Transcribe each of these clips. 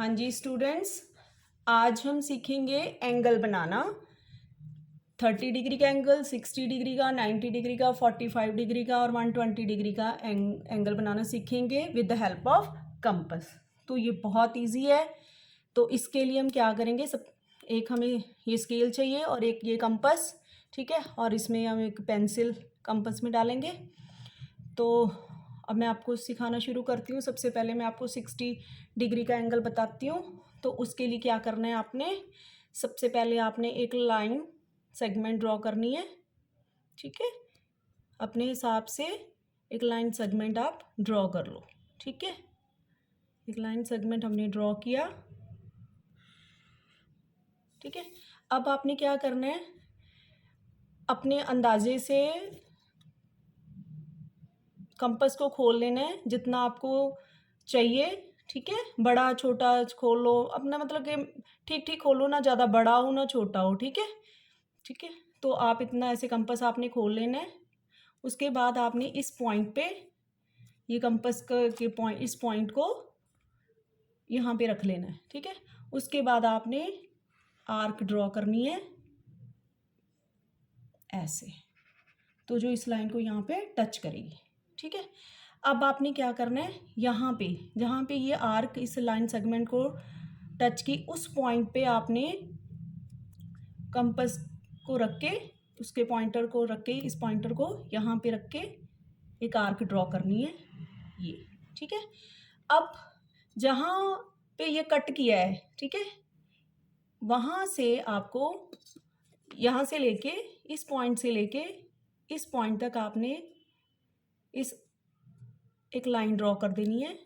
जी students, आज हम सीखेंगे एंगल बनाना। 30 डिग्री का एंगल, 60 डिग्री का, 90 डिग्री का, 45 डिग्री का और 120 डिग्री का एंगल बनाना सीखेंगे with the help of compass. तो ये बहुत इजी है। तो इसके लिए हम क्या करेंगे, सब एक हमें ये स्केल चाहिए और एक ये कंपास, ठीक है। और इसमें हम एक पेंसिल कंपास में डालेंगे। तो अब मैं आपको सिखाना शुरू करती हूँ। सबसे पहले मैं आपको 60 डिग्री का एंगल बताती हूँ। तो उसके लिए क्या करना है, आपने सबसे पहले आपने एक लाइन सेगमेंट ड्रॉ करनी है, ठीक है। अपने हिसाब से एक लाइन सेगमेंट आप ड्रॉ कर लो, ठीक है। एक लाइन सेगमेंट हमने ड्रॉ किया, ठीक है। अब आपने क्या करना है, अपने अंदाजे से कंपास को खोल लेना है जितना आपको चाहिए, ठीक है। बड़ा छोटा खोल लो अपना, मतलब कि ठीक ठीक खोलो, ना ज़्यादा बड़ा हो ना छोटा हो, ठीक है। ठीक है, तो आप इतना ऐसे कंपास आपने खोल लेना है। उसके बाद आपने इस पॉइंट पे ये कंपास के पॉइंट, इस पॉइंट को यहाँ पे रख लेना है, ठीक है। उसके बाद आपने आर्क ड्रॉ करनी है ऐसे, तो जो इस लाइन को यहाँ पे टच करेगी, ठीक है। अब आपने क्या करना है, यहाँ पे जहाँ पे ये आर्क इस लाइन सेगमेंट को टच की, उस पॉइंट पे आपने कंपास को रख के, उसके पॉइंटर को रख के, इस पॉइंटर को यहाँ पे रख के एक आर्क ड्रॉ करनी है ये, ठीक है। अब जहाँ पे ये कट किया है, ठीक है, वहाँ से आपको यहाँ से लेके इस पॉइंट से लेके इस पॉइंट तक आपने इस एक लाइन ड्रॉ कर देनी है,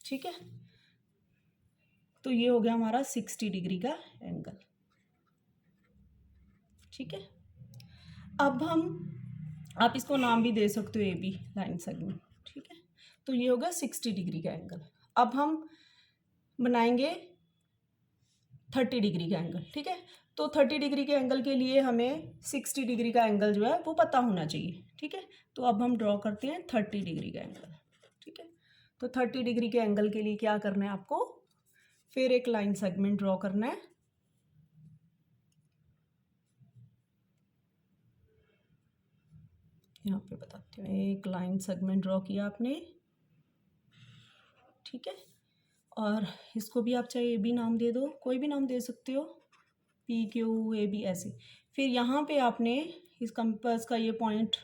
ठीक है। तो ये हो गया हमारा 60 डिग्री का एंगल, ठीक है। अब आप इसको नाम भी दे सकते हो, ए बी लाइन सेगमेंट, ठीक है। तो ये होगा 60 डिग्री का एंगल। अब हम बनाएंगे 30 डिग्री का एंगल, ठीक है। तो 30 डिग्री के एंगल के लिए हमें 60 डिग्री का एंगल जो है वो पता होना चाहिए, ठीक है। तो अब हम ड्रॉ करते हैं 30 डिग्री का एंगल, ठीक है। तो 30 डिग्री के एंगल के लिए क्या करना है आपको, फिर एक लाइन सेगमेंट ड्रॉ करना है, यहाँ पे बताती हूँ। एक लाइन सेगमेंट ड्रॉ किया आपने, ठीक है। और इसको भी आप चाहे ए बी नाम दे दो, कोई भी नाम दे सकते हो, पी क्यू ए बी ऐसे। फिर यहाँ पे आपने इस कंपास का ये पॉइंट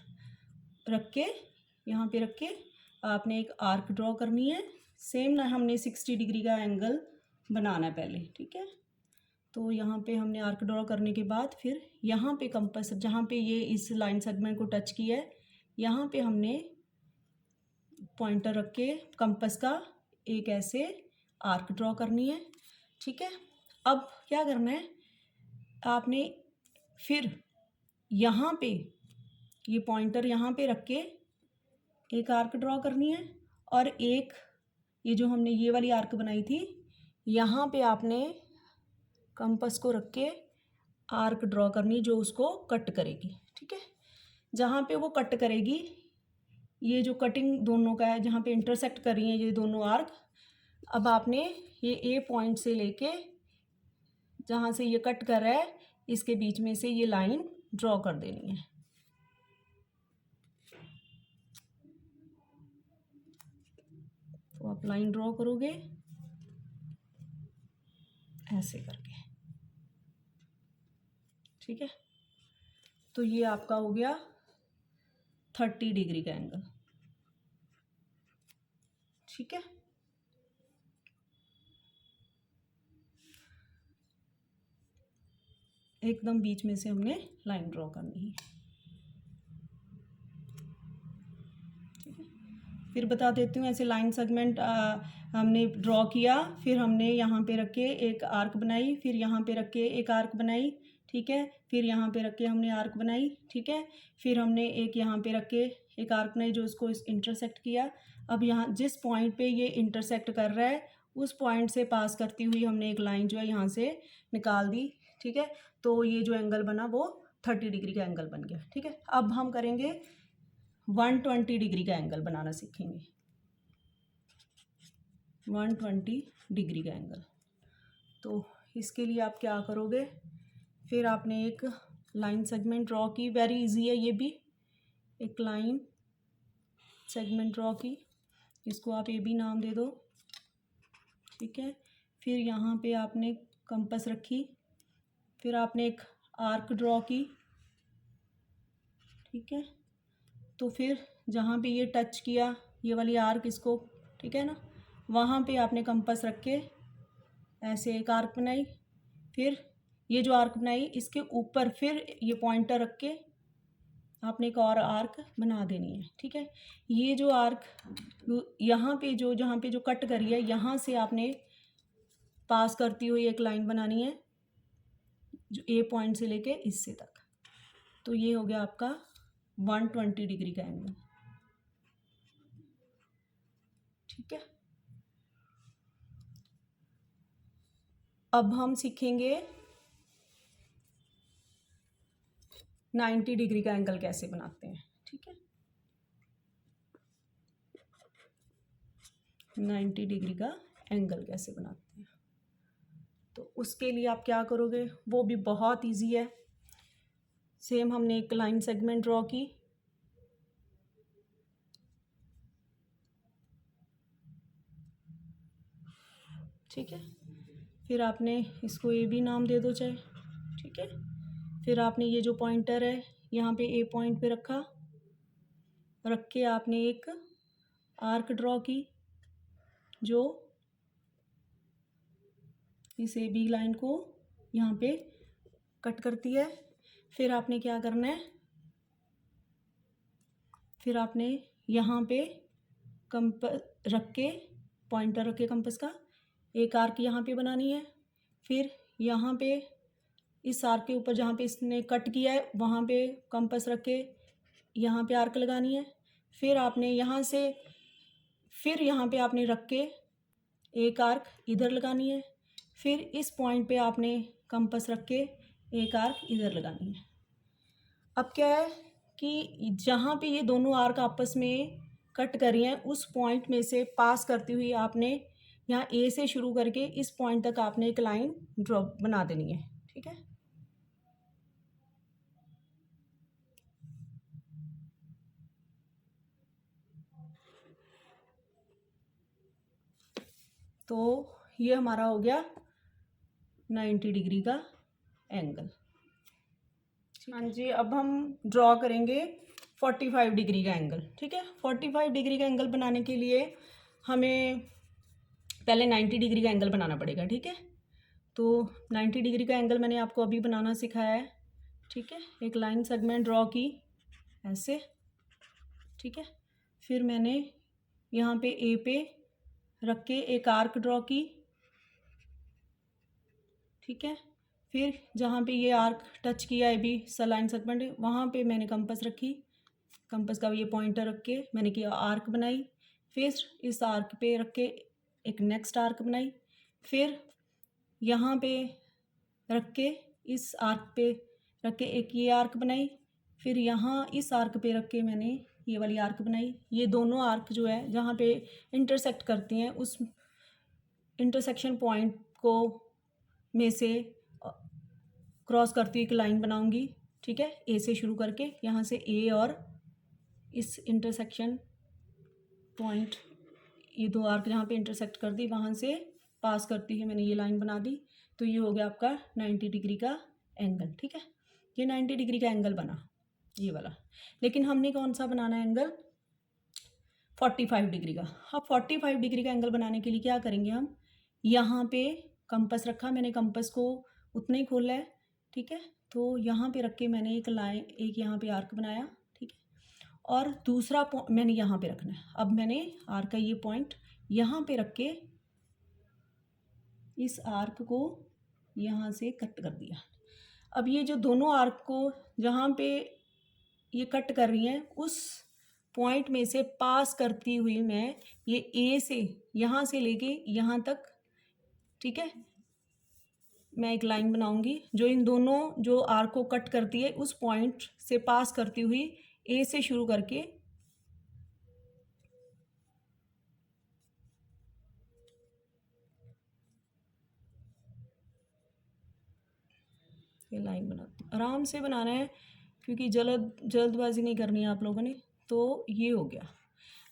रख के, यहाँ पे रख के आपने एक आर्क ड्रॉ करनी है। सेम ना, हमने 60 डिग्री का एंगल बनाना है पहले, ठीक है। तो यहाँ पे हमने आर्क ड्रॉ करने के बाद फिर यहाँ पे कंपास, जहाँ पे ये इस लाइन सेगमेंट को टच किया है, यहाँ पे हमने पॉइंटर रख के कंपास का एक ऐसे आर्क ड्रॉ करनी है, ठीक है। अब क्या करना है, आपने फिर यहाँ पे ये पॉइंटर यहाँ पे रख के एक आर्क ड्रॉ करनी है, और एक ये जो हमने ये वाली आर्क बनाई थी, यहाँ पे आपने कंपास को रख के आर्क ड्रॉ करनी जो उसको कट करेगी, ठीक है। जहाँ पे वो कट करेगी, ये जो कटिंग दोनों का है, जहाँ पे इंटरसेक्ट कर रही हैं ये दोनों आर्क, अब आपने ये ए पॉइंट से लेके जहाँ से ये कट कर रहा है, इसके बीच में से ये लाइन ड्रॉ कर देनी है, तो आप लाइन ड्रॉ करोगे ऐसे करके, ठीक है। तो ये आपका हो गया 30 डिग्री का एंगल, ठीक है। एकदम बीच में से हमने लाइन ड्रॉ करनी है, ठीक है। फिर बता देती हूँ, ऐसे लाइन सेगमेंट हमने ड्रॉ किया, फिर हमने यहाँ पे रख के एक आर्क बनाई, फिर यहाँ पे रख के एक आर्क बनाई, ठीक है। फिर यहाँ पे रख के हमने आर्क बनाई, ठीक है। फिर हमने एक यहाँ पे रख के एक आर्क बनाई जो उसको इंटरसेक्ट किया। अब यहाँ जिस पॉइंट पे ये इंटरसेक्ट कर रहा है, उस पॉइंट से पास करती हुई हमने एक लाइन जो है यहाँ से निकाल दी, ठीक है। तो ये जो एंगल बना वो 30 डिग्री का एंगल बन गया। ठीक है, अब हम करेंगे 120 डिग्री का एंगल बनाना सीखेंगे। 120 डिग्री का एंगल, तो इसके लिए आप क्या करोगे, फिर आपने एक लाइन सेगमेंट ड्रॉ की, वेरी इजी है ये भी, एक लाइन सेगमेंट ड्रॉ की, इसको आप ए बी नाम दे दो। ठीक है, फिर यहाँ पे आपने कंपास रखी, फिर आपने एक आर्क ड्रॉ की। ठीक है, तो फिर जहाँ पे ये टच किया ये वाली आर्क इसको, ठीक है ना, वहाँ पे आपने कंपास रख के ऐसे एक आर्क बनाई, फिर ये जो आर्क बनाई इसके ऊपर फिर ये पॉइंटर रख के आपने एक और आर्क बना देनी है। ठीक है, ये जो आर्क यहाँ पे जो जहाँ पे जो कट करी है यहाँ से आपने पास करती हुई एक लाइन बनानी है, जो ए पॉइंट से लेके इससे तक। तो ये हो गया आपका 120 डिग्री का एंगल। ठीक है, अब हम सीखेंगे 90 डिग्री का एंगल कैसे बनाते हैं। ठीक है, 90 डिग्री का एंगल कैसे बनाते हैं, तो उसके लिए आप क्या करोगे, वो भी बहुत इजी है। सेम हमने एक लाइन सेगमेंट ड्रॉ की, ठीक है, फिर आपने इसको ए बी नाम दे दो चाहे। ठीक है, फिर आपने ये जो पॉइंटर है यहाँ पे ए पॉइंट पे रखा, रख के आपने एक आर्क ड्रॉ की जो इस ए बी लाइन को यहाँ पे कट करती है। फिर आपने क्या करना है, फिर आपने यहाँ पे कंपास रख के, पॉइंटर रख के कंपास का एक आर्क यहाँ पे बनानी है। फिर यहाँ पे इस आर्क के ऊपर जहाँ पे इसने कट किया है वहाँ पे कंपास रख के यहाँ पे आर्क लगानी है। फिर आपने यहाँ से फिर यहाँ पे आपने रख के एक आर्क इधर लगानी है। फिर इस पॉइंट पे आपने कंपास रख के एक आर्क इधर लगानी है। अब क्या है कि जहाँ पे ये दोनों आर्क आपस में कट कर रही हैं उस पॉइंट में से पास करती हुई आपने यहाँ ए से शुरू करके इस पॉइंट तक आपने एक लाइन ड्रॉ बना देनी है। ठीक है, तो ये हमारा हो गया 90 डिग्री का एंगल। हाँ जी, अब हम ड्रॉ करेंगे 45 डिग्री का एंगल। ठीक है, 45 डिग्री का एंगल बनाने के लिए हमें पहले 90 डिग्री का एंगल बनाना पड़ेगा। ठीक है, तो 90 डिग्री का एंगल मैंने आपको अभी बनाना सिखाया है। ठीक है, एक लाइन सेगमेंट ड्रॉ की ऐसे। ठीक है, फिर मैंने यहाँ पे ए पे रख के एक आर्क ड्रॉ की। ठीक है, फिर जहाँ पे ये आर्क टच किया है भी लाइन सेगमेंट, वहाँ पे मैंने कंपास रखी, कंपास का ये पॉइंटर रख के मैंने किया आर्क बनाई। फिर इस आर्क पे रख के एक नेक्स्ट आर्क बनाई। फिर यहाँ पे रख के इस आर्क पे रख के एक ये आर्क बनाई। फिर यहाँ इस आर्क पे रख के मैंने ये वाली आर्क बनाई। ये दोनों आर्क जो है जहाँ पे इंटरसेक्ट करती हैं उस इंटरसेक्शन पॉइंट को में से क्रॉस करती हुई एक लाइन बनाऊंगी। ठीक है, ए से शुरू करके यहाँ से ए और इस इंटरसेक्शन पॉइंट, ये दो आर्क जहाँ पे इंटरसेक्ट कर दी वहाँ से पास करती हुई मैंने ये लाइन बना दी। तो ये हो गया आपका 90 डिग्री का एंगल। ठीक है, ये 90 डिग्री का एंगल बना ये वाला। लेकिन हमने कौन सा बनाना है एंगल, 45 डिग्री का। अब 45 डिग्री का एंगल बनाने के लिए क्या करेंगे हम, यहाँ पे कंपास रखा मैंने, कंपास को उतना ही खोला है। ठीक है, तो यहाँ पे रख के मैंने एक लाइन, एक यहाँ पे आर्क बनाया। ठीक है, और दूसरा मैंने यहाँ पे रखना है। अब मैंने आर्क का ये पॉइंट यहाँ पे रख के इस आर्क को यहाँ से कट कर दिया। अब ये जो दोनों आर्क को जहाँ पे ये कट कर रही हैं उस पॉइंट में से पास करती हुई मैं ये ए से यहाँ से लेके यहाँ तक, ठीक है, मैं एक लाइन बनाऊंगी जो इन दोनों जो आर्क को कट करती है उस पॉइंट से पास करती हुई ए से शुरू करके ये लाइन बनाती हूँ। आराम से बनाना है क्योंकि जल्दबाजी नहीं करनी है आप लोगों ने। तो ये हो गया।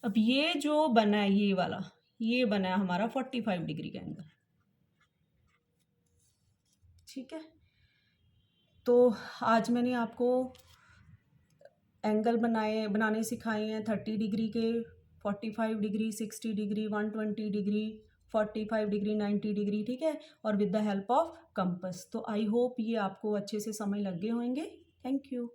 अब ये जो बना है ये वाला, ये बना है हमारा 45 डिग्री का एंगल। ठीक है, तो आज मैंने आपको एंगल बनाने सिखाए हैं 30 डिग्री के, 45 degree, 60 degree, 120 degree, 45 degree, 90 degree. ठीक है, और with the help of compass. तो आई होप ये आपको अच्छे से समझ लग गए होंगे। Thank you.